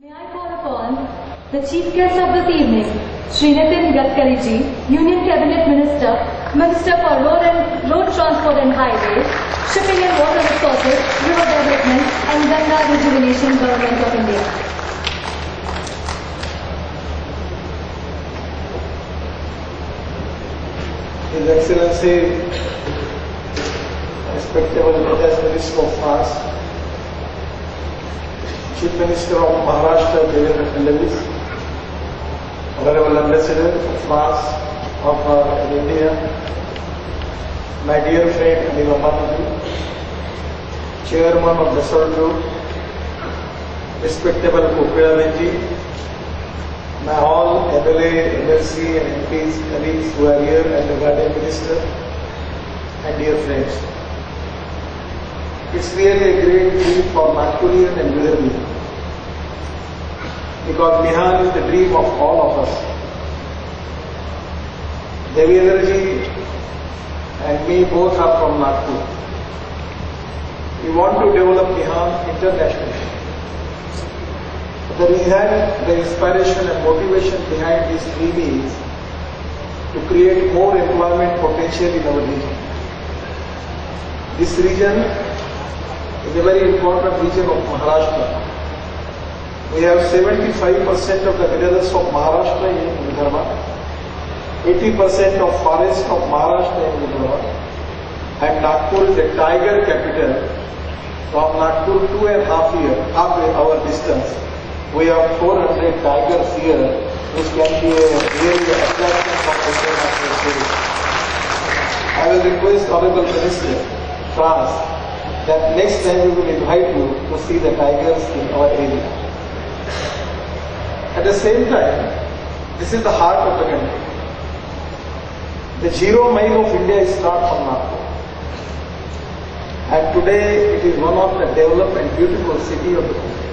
May I call upon the Chief Guest of this evening, Shri Nitin Gadkari ji, Union Cabinet Minister, Minister for Road Transport and Highways, Shipping and Water Resources, River Development and Ganga Rejuvenation, Government of India. His Excellency, respectable Minister of France, Chief Minister of Maharashtra, Honorable Ambassador of France of India, my dear friend Mihan, Chairman of Dassault Group, respectable Populaji, my all MLA, MLC and MPs, colleagues who are here, and the Guardian Minister, and dear friends. It's really a great dream for Nagpurian and Vidarbhi, because Mihan is the dream of all of us. Devi and me both are from Nagpur. We want to develop Mihan internationally. The reason, the inspiration and motivation behind this dream is to create more employment potential in our region. This region is a very important region of Maharashtra. We have 75% of the villages of Maharashtra in Vidarbha, 80% of forest of Maharashtra in Vidarbha, and Nagpur is the tiger capital. From Nagpur 2.5 hour distance, we have 400 tigers here, which can be a really attraction for international tourists. I will request Honorable Minister, France, that next time we will invite you to see the tigers in our area. At the same time, this is the heart of the country. The 0 mile of India is started from Nagpur. And today it is one of the developed and beautiful city of the country.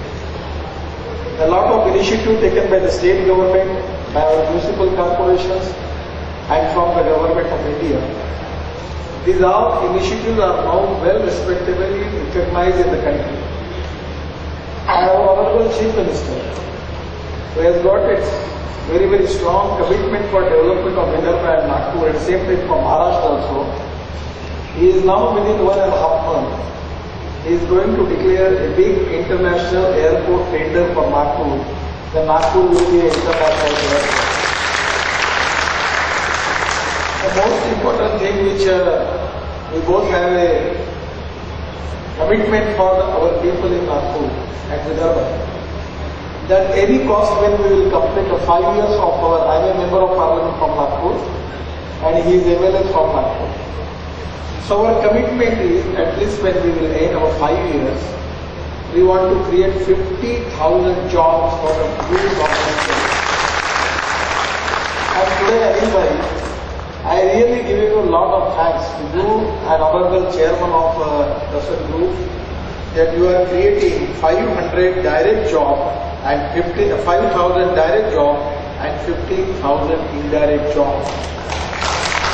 A lot of initiative taken by the state government, by our municipal corporations, and from the government of India. These all initiatives are now well respectably recognized in the country. Our Honorable Chief Minister, who has got its very, very strong commitment for development of Vidarbha and Nagpur, at the same time for Maharashtra also, he is now within 1.5 months. He is going to declare a big international airport tender for Nagpur. The Nagpur will be an international airport. The most important thing which we both have a commitment for our people in Nagpur and Vidarbha, that any cost when we will complete 5 years of our, I am a member of parliament from Nagpur and he is MLA from Nagpur. So our commitment is, at least when we will end our 5 years, we want to create 50,000 jobs for the youth of the country. And today, Anil, I really give you a lot of thanks to you and Honorable Chairman of Dassault Group, that you are creating 500 direct jobs and 5,000 direct jobs and 15,000 indirect jobs.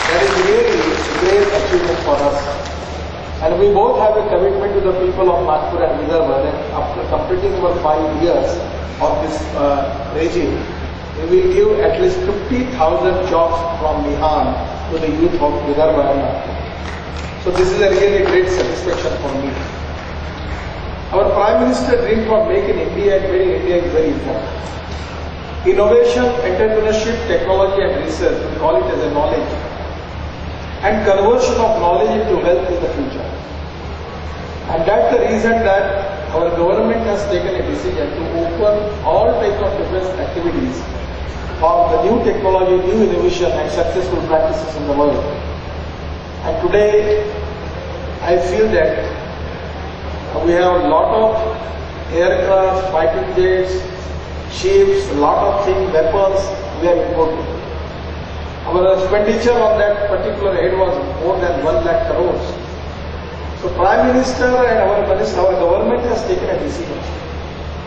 That is really a great achievement for us. And we both have a commitment to the people of Nagpur and Vidarbha that after completing our 5 years of this regime, we will give at least 50,000 jobs from Mihan to the youth of Vidarbha and Nagpur. So this is a really great satisfaction for me. Our Prime Minister dream for Make in India and Made in India is very important. Innovation, entrepreneurship, technology and research, we call it as a knowledge, and conversion of knowledge into wealth in the future. And that's the reason that our government has taken a decision to open all types of different activities for the new technology, new innovation and successful practices in the world. And today, I feel that we have a lot of aircraft, fighting jets, ships, a lot of things, weapons we are importing. Our expenditure on that particular head was more than 1 lakh crores. So Prime Minister and our government has taken a decision.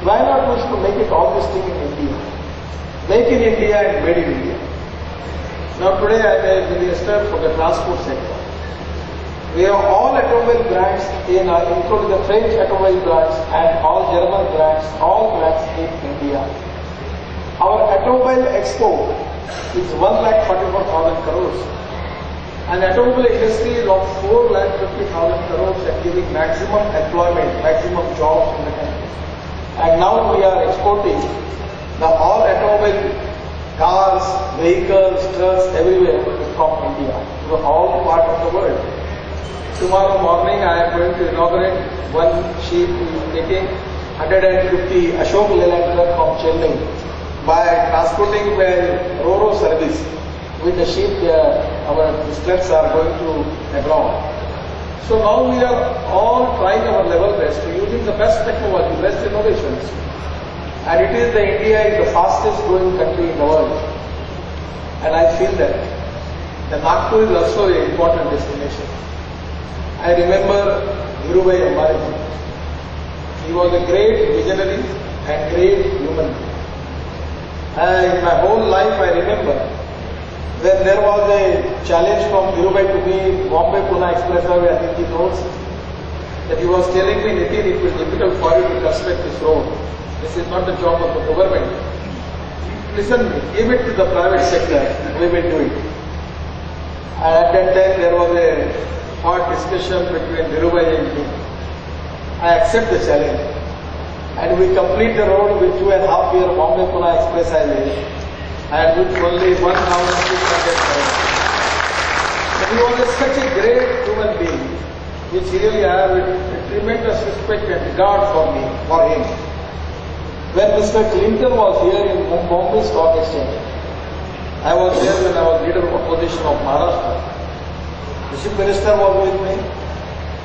Why not we should make it all this thing in India? Make in India and made in India. Now today I am a minister for the transport sector. We have all automobile brands including the French automobile brands and all German brands, all brands in India. Our automobile export is 1,44,000 crores. And automobile industry is of 4,50,000 crores and giving maximum employment, maximum jobs in the country. And now we are exporting the all automobile cars, vehicles, trucks everywhere from India to all parts of the world. Tomorrow morning I am going to inaugurate one ship taking 150 Ashok Leyland truck from Chennai by transporting by Ro-Ro service. With the ship, our trucks are going to abroad. So now we are all trying our level best to using the best technology, best innovations. And it is India is the fastest growing country in the world. And I feel that the Nagpur is also an important destination. I remember Dhirubhai Ambani. He was a great visionary and great human being. In my whole life I remember when there was a challenge from Dhirubhai to me, Bombay-Pune Expressway, I think he knows, that he was telling me, Nitin, it will be difficult for you to construct this road. This is not the job of the government. Listen, give it to the private sector, we will do it. And at that time there was a hot discussion between Dhirubhai and me. I accept the challenge. And we complete the road with 2.5 year Bombay-Pune Express Highway and with only 1,600 crores. But he was such a great human being, which really I have a tremendous respect and regard for him. When Mr. Clinton was here in Bombay Stock Exchange, I was there when I was leader of opposition of Maharashtra. The Chief Minister was with me,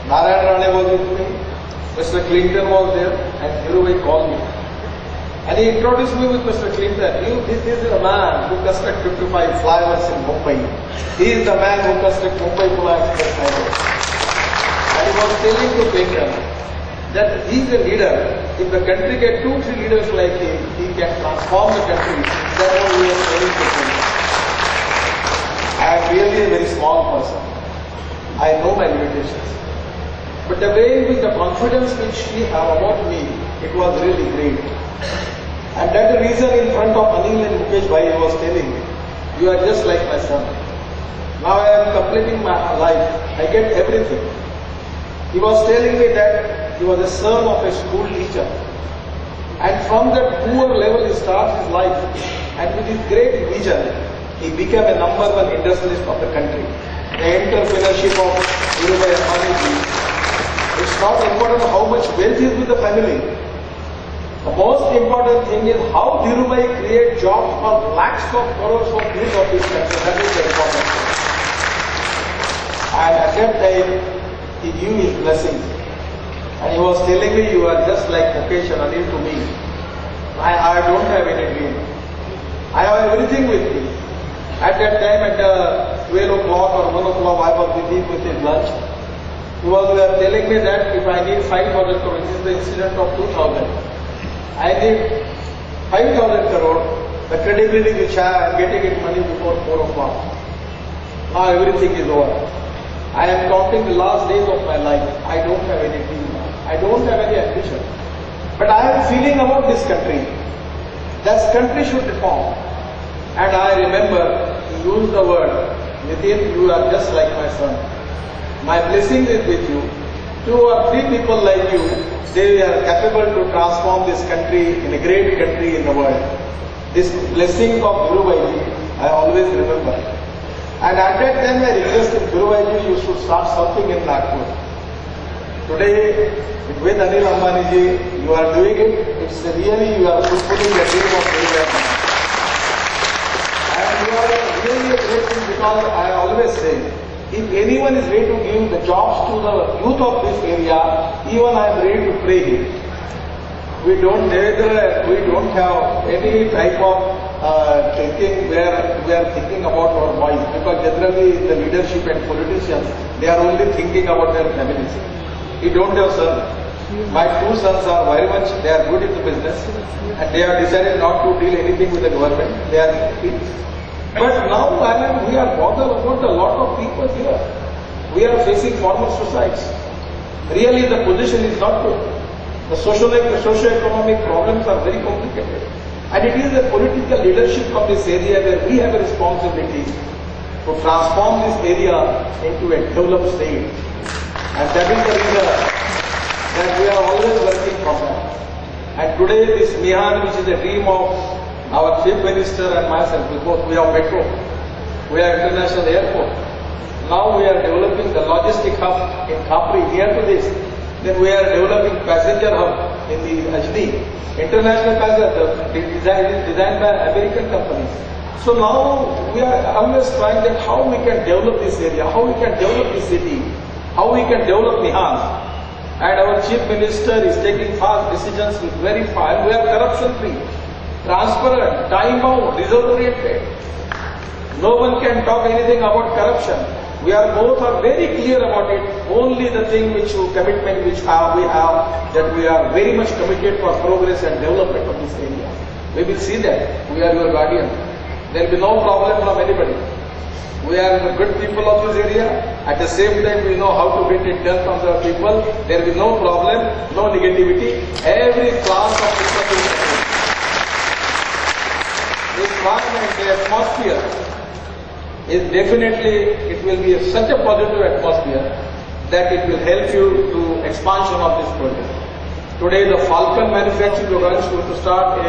Narayan Rane was with me, Mr. Clinton was there, and Dhirubhai called me. And he introduced me with Mr. Clinton. This is a man who constructed 55 flyovers in Mumbai. He is the man who constructed Mumbai-Pune Express Highway. And he was telling to Clinton that he is a leader. If the country gets 2-3 leaders like him, he can transform the country. That's what we are telling to him. I am really a very small person. I know my limitations. But the way with the confidence which he had about me, it was really great. And that's the reason in front of Anil and Mukesh Bhai he was telling me, you are just like my son. Now I am completing my life. I get everything. He was telling me that he was the son of a school teacher. And from that poor level he starts his life. And with his great vision, he became a #1 industrialist of the country. The entrepreneurship of Dhirubhai Ambani. It's not important how much wealth is with the family. The most important thing is how Dhirubhai create jobs for lakhs of crores of youth of this country. That is the important thing. And at that time, he gave his blessings. And he was telling me, you are just like Mukesh and Anil to me. I don't have any dream. I have everything with me. At that time, at 12 o'clock or 1 o'clock, I was with him with his lunch. He was telling me that if I need 5,000 crores, this is the incident of 2,000. I need 5,000 crore, the credibility which I am getting it money before 4 o'clock. Now everything is over. I am counting the last days of my life. I don't have any dream. I don't have any ambition. But I am feeling about this country. This country should reform. And I remember he used the word, Nitin, you are just like my son. My blessing is with you. 2 or 3 people like you, they are capable to transform this country in a great country in the world. This blessing of Dhirubhai, I always remember. And at that time I requested Dhirubhai, you should start something in Nagpur. Today, with Anil Ambani ji, you are doing it. It's really, you are fulfilling the dream of Dhirubhai. And you are really a great thing because I always say, if anyone is ready to give the jobs to the youth of this area, even I am ready to pray him. We don't have any type of thinking where we are thinking about our boys, because generally the leadership and politicians, they are only thinking about their families. We don't have sons. My 2 sons are very much, they are good in the business and they have decided not to deal anything with the government. They are happy. But now we are bothered about a lot of people here. we are facing farmer suicides. Really the position is not good. The socio-economic problems are very complicated. And it is the political leadership of this area where we have a responsibility to transform this area into a developed state. And that is the reason that we are always working from that. And today this Mihan, which is a dream of our Chief Minister and myself, because we have metro, we have international airport. Now we are developing the logistic hub in Nagpur near to this. Then we are developing passenger hub in the Ajni. International passenger, designed by American companies. So now we are always trying that how we can develop this area, how we can develop this city, how we can develop Mihan. And our Chief Minister is taking fast decisions with very fast. We are corruption free, transparent, time bound, result oriented. No one can talk anything about corruption. We are both are very clear about it. Only the thing which commitment which we have, that we are very much committed for progress and development of this area. We will see that. We are your guardian. There will be no problem from anybody. We are the good people of this area. At the same time, we know how to get it done from the people. There will be no problem, no negativity. Every class of people will be happy. This environment, the atmosphere, is definitely, it will be such a positive atmosphere that it will help you to expansion of this project. Today the Falcon manufacturing we are going to start,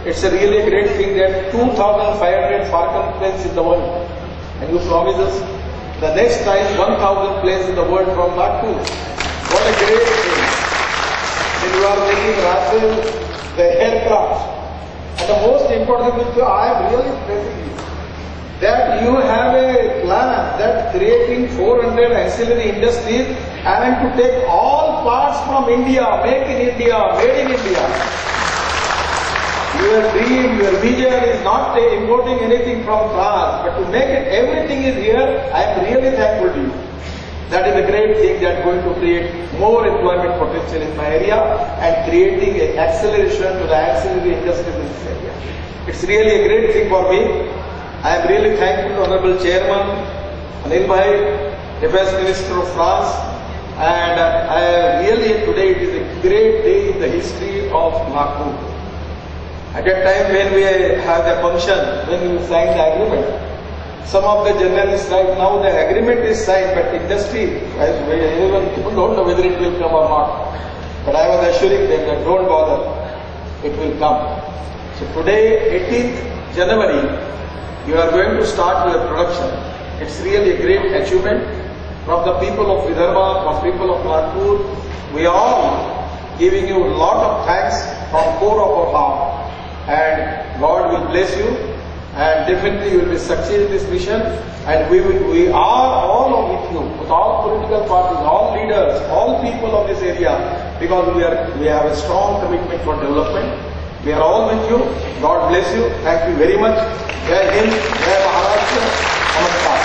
it's a really great thing that 2,500 Falcon planes in the world. And you promise us the next time 1,000 planes in the world from Nagpur. What a great thing. Then you are making Rafale, the aircraft. And the most important thing, I am really praising you, that you have a plan that creating 400 ancillary industries and to take all parts from India, make in India, made in India. Your dream, your vision is not importing anything from France, but to make it, everything is here. I am really thankful to you. That is a great thing that is going to create more employment potential in my area and creating an acceleration to the ancillary industries in this area. It's really a great thing for me. I am really thankful to Honorable Chairman, Anil Bhai, Defense Minister of France, and today it is a great day in the history of Nagpur. At that time when we have the function, when we signed the agreement, some of the journalists right now the agreement is signed, but industry, people don't know whether it will come or not. But I was assuring them that don't bother, it will come. So today, 18th January, you are going to start your production. It's really a great achievement from the people of Vidarbha, from people of Nagpur. We are all giving you a lot of thanks from core of our heart. And God will bless you, and definitely you will be succeed in this mission. And we are all with you, with all political parties, all leaders, all people of this area, because we have a strong commitment for development. We are all with you. God bless you. Thank you very much. Jai Hind, Jai Maharashtra. Namaskar.